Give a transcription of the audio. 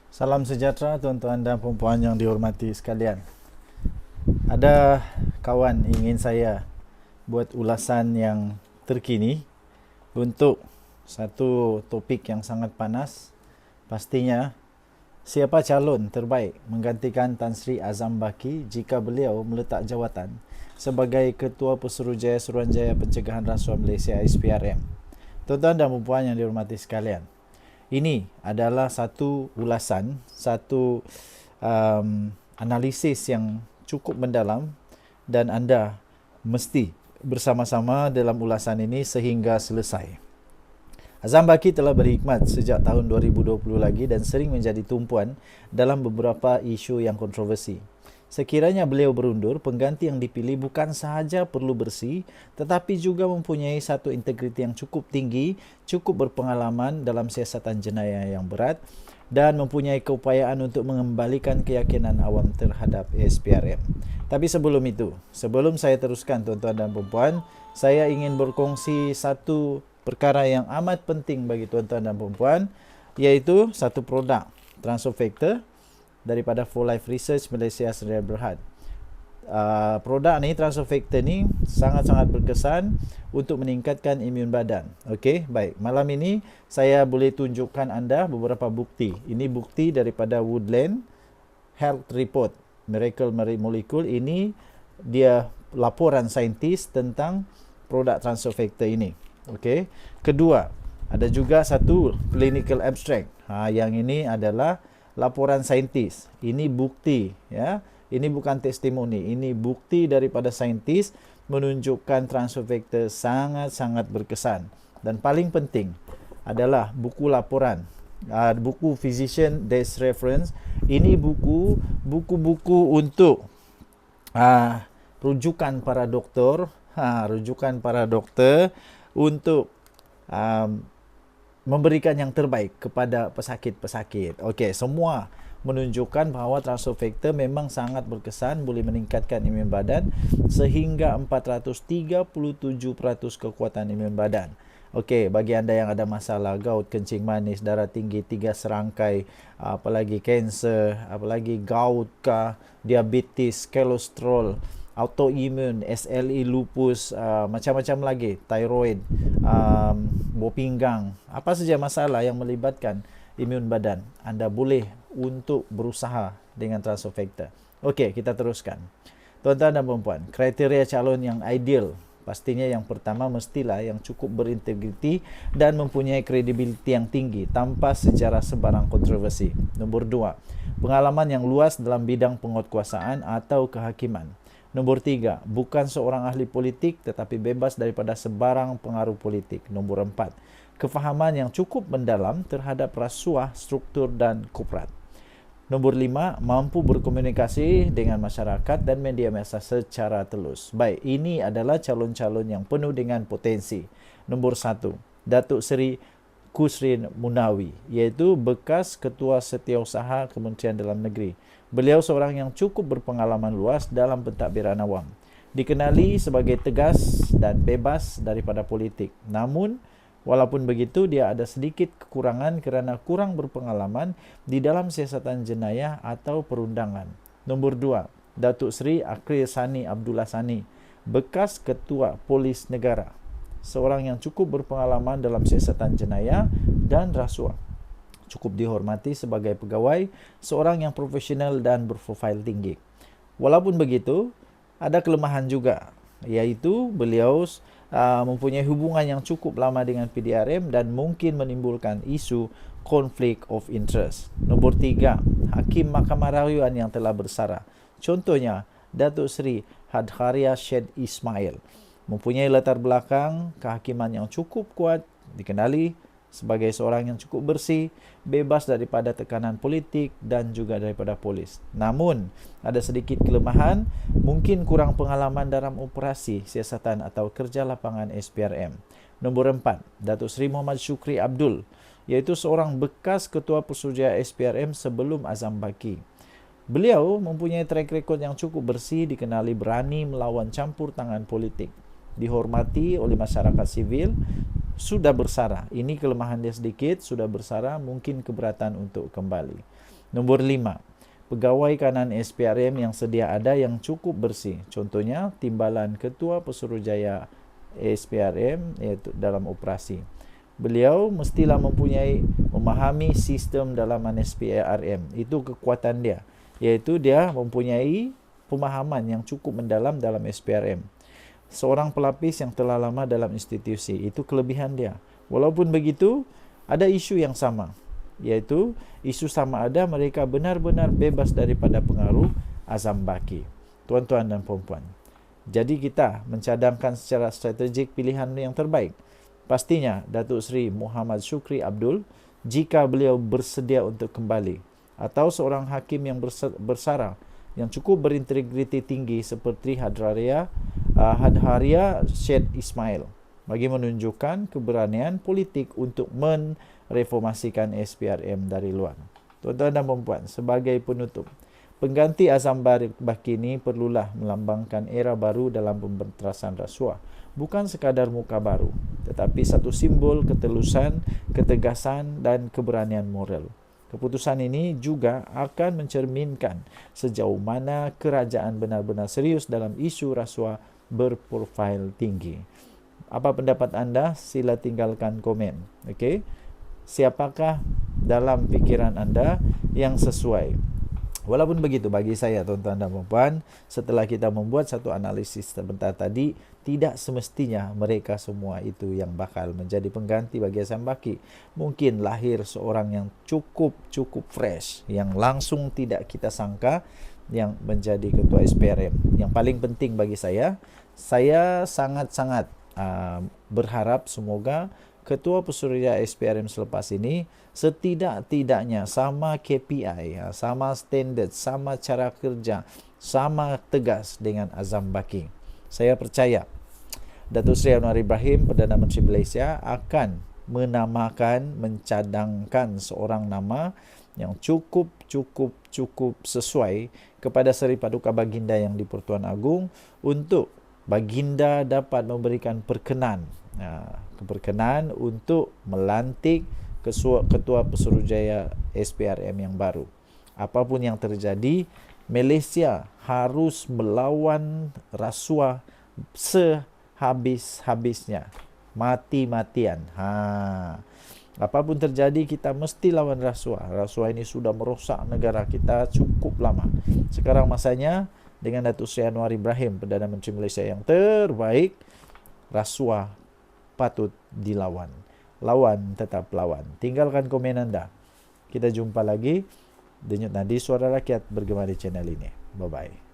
Salam sejahtera tuan-tuan dan puan-puan yang dihormati sekalian. Ada kawan ingin saya buat ulasan yang terkini untuk satu topik yang sangat panas. Pastinya, siapa calon terbaik menggantikan Tan Sri Azam Baki jika beliau meletak jawatan sebagai Ketua Pesuruhjaya Suruhanjaya Pencegahan Rasuah Malaysia SPRM. Tuan-tuan dan puan-puan yang dihormati sekalian, ini adalah satu ulasan, satu analisis yang cukup mendalam dan anda mesti bersama-sama dalam ulasan ini sehingga selesai. Azam Baki telah berkhidmat sejak tahun 2020 lagi dan sering menjadi tumpuan dalam beberapa isu yang kontroversi. Sekiranya beliau berundur, pengganti yang dipilih bukan sahaja perlu bersih, tetapi juga mempunyai satu integriti yang cukup tinggi, cukup berpengalaman dalam siasatan jenayah yang berat, dan mempunyai keupayaan untuk mengembalikan keyakinan awam terhadap SPRM. Tapi sebelum itu, sebelum saya teruskan tuan-tuan dan puan-puan, saya ingin berkongsi satu perkara yang amat penting bagi tuan-tuan dan puan-puan, iaitu satu produk transfer factor daripada For Life Research Malaysia Sdn Bhd. Produk ni, transfer factor ni sangat-sangat berkesan untuk meningkatkan imun badan. Okey, baik. Malam ini saya boleh tunjukkan anda beberapa bukti. Ini bukti daripada Woodland Health Report Miracle Molecule. Ini dia laporan saintis tentang produk transfer factor ini. Okey. Kedua, ada juga satu clinical abstract. Yang ini adalah laporan saintis. Ini bukti, ya. Ini bukan testimoni, ini bukti daripada saintis menunjukkan transfer factor sangat-sangat berkesan. Dan paling penting adalah buku laporan, buku physician desk reference. Ini buku-buku untuk rujukan para doktor, rujukan para doktor untuk memberikan yang terbaik kepada pesakit-pesakit. Okey, semua menunjukkan bahawa transfer factor memang sangat berkesan, boleh meningkatkan imun badan sehingga 437% kekuatan imun badan. Okey, bagi anda yang ada masalah gout, kencing manis, darah tinggi, 3 serangkai, apalagi kanser, apalagi gout kah, diabetes, kolesterol, autoimun, SLE, lupus, macam-macam lagi, thyroid, buah pinggang, apa saja masalah yang melibatkan imun badan, anda boleh untuk berusaha dengan transfer factor. Okey, kita teruskan. Tuan-tuan dan puan-puan, kriteria calon yang ideal, pastinya yang pertama mestilah yang cukup berintegriti dan mempunyai kredibiliti yang tinggi tanpa sejarah sebarang kontroversi. Nombor 2, pengalaman yang luas dalam bidang penguatkuasaan atau kehakiman. Nombor 3, bukan seorang ahli politik tetapi bebas daripada sebarang pengaruh politik. Nombor 4, kefahaman yang cukup mendalam terhadap rasuah, struktur dan korporat. Nombor 5, mampu berkomunikasi dengan masyarakat dan media massa secara telus. Baik, ini adalah calon-calon yang penuh dengan potensi. Nombor 1, Datuk Seri Kusrin Munawi, iaitu bekas Ketua Setiausaha Kementerian Dalam Negeri. Beliau seorang yang cukup berpengalaman luas dalam pentadbiran awam. Dikenali sebagai tegas dan bebas daripada politik. Namun, walaupun begitu, dia ada sedikit kekurangan kerana kurang berpengalaman di dalam siasatan jenayah atau perundangan. Nombor 2, Datuk Seri Akhil Sani Abdullah Sani, bekas Ketua Polis Negara. Seorang yang cukup berpengalaman dalam siasatan jenayah dan rasuah. Cukup dihormati sebagai pegawai, seorang yang profesional dan berprofil tinggi. Walaupun begitu, ada kelemahan juga, iaitu beliau mempunyai hubungan yang cukup lama dengan PDRM dan mungkin menimbulkan isu conflict of interest. Nombor 3, Hakim Mahkamah Rayuan yang telah bersara. Contohnya, Datuk Seri Hadharia Syed Ismail. Mempunyai latar belakang kehakiman yang cukup kuat, dikenali sebagai seorang yang cukup bersih, bebas daripada tekanan politik dan juga daripada polis. Namun, ada sedikit kelemahan, mungkin kurang pengalaman dalam operasi, siasatan atau kerja lapangan SPRM. Nombor 4, Datuk Seri Muhammad Syukri Abdul, iaitu seorang bekas Ketua Pesuruhjaya SPRM sebelum Azam Baki. Beliau mempunyai track record yang cukup bersih, dikenali berani melawan campur tangan politik, dihormati oleh masyarakat sivil, sudah bersara. Ini kelemahan dia sedikit, sudah bersara, mungkin keberatan untuk kembali. Nombor 5, pegawai kanan SPRM yang sedia ada yang cukup bersih. Contohnya, timbalan Ketua Pesuruhjaya SPRM iaitu dalam operasi. Beliau mestilah memahami sistem dalaman SPRM. Itu kekuatan dia, iaitu dia mempunyai pemahaman yang cukup mendalam dalam SPRM. Seorang pelapis yang telah lama dalam institusi, itu kelebihan dia. Walaupun begitu, ada isu yang sama, iaitu isu sama ada mereka benar-benar bebas daripada pengaruh Azam Baki. Tuan-tuan dan puan-puan, jadi kita mencadangkan secara strategik pilihan yang terbaik. Pastinya Datuk Seri Muhammad Syukri Abdul, jika beliau bersedia untuk kembali, atau seorang hakim yang bersara yang cukup berintegriti tinggi seperti Hadharia Syed Ismail, bagi menunjukkan keberanian politik untuk reformasikan SPRM dari luar. Tuan-tuan dan puan-puan, sebagai penutup, pengganti Azam Baki ini perlulah melambangkan era baru dalam pembentasan rasuah. Bukan sekadar muka baru, tetapi satu simbol ketelusan, ketegasan dan keberanian moral. Keputusan ini juga akan mencerminkan sejauh mana kerajaan benar-benar serius dalam isu rasuah berprofil tinggi. Apa pendapat anda? Sila tinggalkan komen. Okey. Siapakah dalam fikiran anda yang sesuai? Walaupun begitu, bagi saya, tuan-tuan dan puan-puan, setelah kita membuat satu analisis sebentar tadi, tidak semestinya mereka semua itu yang bakal menjadi pengganti bagi Azam Baki. Mungkin lahir seorang yang cukup fresh, yang langsung tidak kita sangka, yang menjadi ketua SPRM. Yang paling penting bagi saya sangat-sangat berharap semoga Ketua Pesuruhjaya SPRM selepas ini setidak-tidaknya sama KPI, sama standard, sama cara kerja, sama tegas dengan Azam Baki. Saya percaya Datuk Seri Anwar Ibrahim, Perdana Menteri Malaysia, akan mencadangkan seorang nama yang cukup sesuai kepada Seri Paduka Baginda yang di-Pertuan Agong untuk Baginda dapat memberikan perkenan untuk melantik Ketua Pesuruhjaya SPRM yang baru. Apapun yang terjadi, Malaysia harus melawan rasuah sehabis-habisnya, mati-matian. Apapun terjadi, kita mesti lawan rasuah. Rasuah ini sudah merosak negara kita cukup lama. Sekarang masanya dengan Datuk Seri Anwar Ibrahim, Perdana Menteri Malaysia yang terbaik, rasuah patut dilawan. Lawan, tetap lawan. Tinggalkan komen anda. Kita jumpa lagi. Denyut Nadi Suara Rakyat bergema di channel ini. Bye-bye.